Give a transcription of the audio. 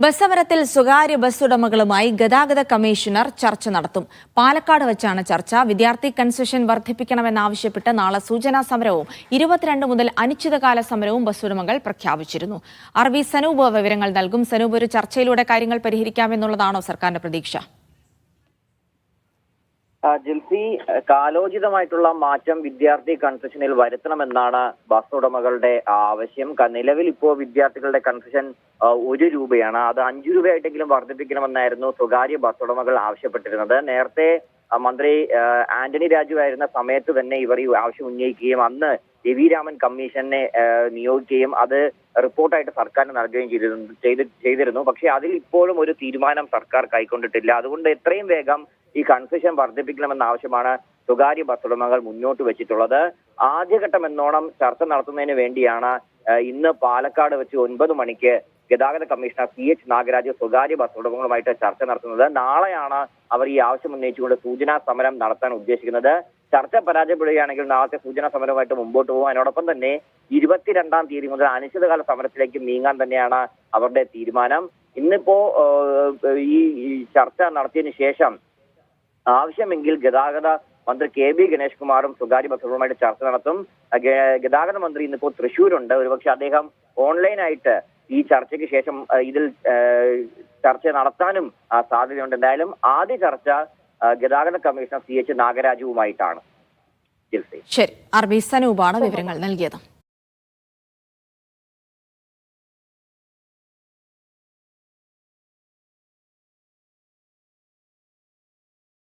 Bus സമരത്തിൽ സ്വകാര്യ bus ഉടമകളുമായി ഗതാഗത കമ്മീഷണർ ചർച്ച നടത്തും. പാലക്കാട് വെച്ചാണ് ചർച്ച. വിദ്യാർത്ഥി കൺസെഷൻ വർദ്ധിപ്പിക്കണമെന്നാവശ്യപ്പെട്ട് നാളെ സൂചനാ സമരവും 22 മുതൽ അനിശ്ചിതകാല സമരവും ബസ് ഉടമകൾ പ്രഖ്യാപിച്ചിരുന്നു. സനൂപ് വിവരങ്ങൾ നൽകും. സനൂപ്, ഒരു ചർച്ചയിലൂടെ കാര്യങ്ങൾ പരിഹരിക്കാമെന്നുള്ളതാണോ സർക്കാരിന്റെ പ്രതീക്ഷ? ജിൽസി, കാലോചിതമായിട്ടുള്ള മാറ്റം വിദ്യാർത്ഥി കൺസെഷനിൽ വരുത്തണമെന്നാണ് ബസ് ഉടമകളുടെ ആവശ്യം. നിലവിൽ ഇപ്പോൾ വിദ്യാർത്ഥികളുടെ കൺസെഷൻ ₹1, അത് 5 രൂപയായിട്ടെങ്കിലും വർദ്ധിപ്പിക്കണമെന്നായിരുന്നു സ്വകാര്യ ബസ് ഉടമകൾ ആവശ്യപ്പെട്ടിരുന്നത്. നേരത്തെ മന്ത്രി ആന്റണി രാജു ആയിരുന്ന സമയത്ത് തന്നെ ഇവർ ഈ ആവശ്യം ഉന്നയിക്കുകയും അന്ന് രവി രാമൻ കമ്മീഷനെ നിയോഗിക്കുകയും അത് റിപ്പോർട്ടായിട്ട് സർക്കാരിന് നൽകുകയും ചെയ്തിരുന്നു. പക്ഷേ അതിൽ ഇപ്പോഴും ഒരു തീരുമാനം സർക്കാർ കൈക്കൊണ്ടിട്ടില്ല. അതുകൊണ്ട് എത്രയും വേഗം ഈ കൺസെഷൻ വർദ്ധിപ്പിക്കണമെന്ന ആവശ്യമാണ് സ്വകാര്യ ബസ് ഉടമകൾ മുന്നോട്ട് വെച്ചിട്ടുള്ളത്. ആദ്യഘട്ടം എന്നോണം ചർച്ച നടത്തുന്നതിന് വേണ്ടിയാണ് ഇന്ന് പാലക്കാട് വെച്ച് 9 മണിക്ക് ഗതാഗത കമ്മീഷണർ CH നാഗരാജ് സ്വകാര്യ ബസ് ഉടമകളുമായിട്ട് ചർച്ച നടത്തുന്നത്. നാളെയാണ് അവർ ഈ ആവശ്യം ഉന്നയിച്ചുകൊണ്ട് സൂചനാ സമരം നടത്താൻ ഉദ്ദേശിക്കുന്നത്. ചർച്ച പരാജയപ്പെടുകയാണെങ്കിൽ നാളത്തെ സൂചനാ സമരവുമായിട്ട് മുമ്പോട്ട് പോകും. അതിനോടൊപ്പം തന്നെ 22-ാം തീയതി മുതൽ അനിശ്ചിതകാല സമരത്തിലേക്ക് നീങ്ങാൻ തന്നെയാണ് അവരുടെ തീരുമാനം. ഇന്നിപ്പോ ഈ ചർച്ച നടത്തിയതിനു ശേഷം ആവശ്യമെങ്കിൽ ഗതാഗത മന്ത്രി KB ഗണേഷ് കുമാറും സ്വകാര്യ ബസ്സുകളുമായിട്ട് ചർച്ച നടത്തും. ഗതാഗത മന്ത്രി ഇന്നിപ്പോ തൃശ്ശൂരുണ്ട്. ഒരുപക്ഷെ അദ്ദേഹം ഓൺലൈനായിട്ട് ഈ ചർച്ചയ്ക്ക് ശേഷം ഇതിൽ ചർച്ച നടത്താനും സാധ്യതയുണ്ട്. എന്തായാലും ആദ്യ ചർച്ച ഗതാഗത കമ്മീഷണർ CH നാഗരാജുവുമായിട്ടാണ്. ശരി, സനൂപാണ് വിവരങ്ങൾ നൽകിയത്.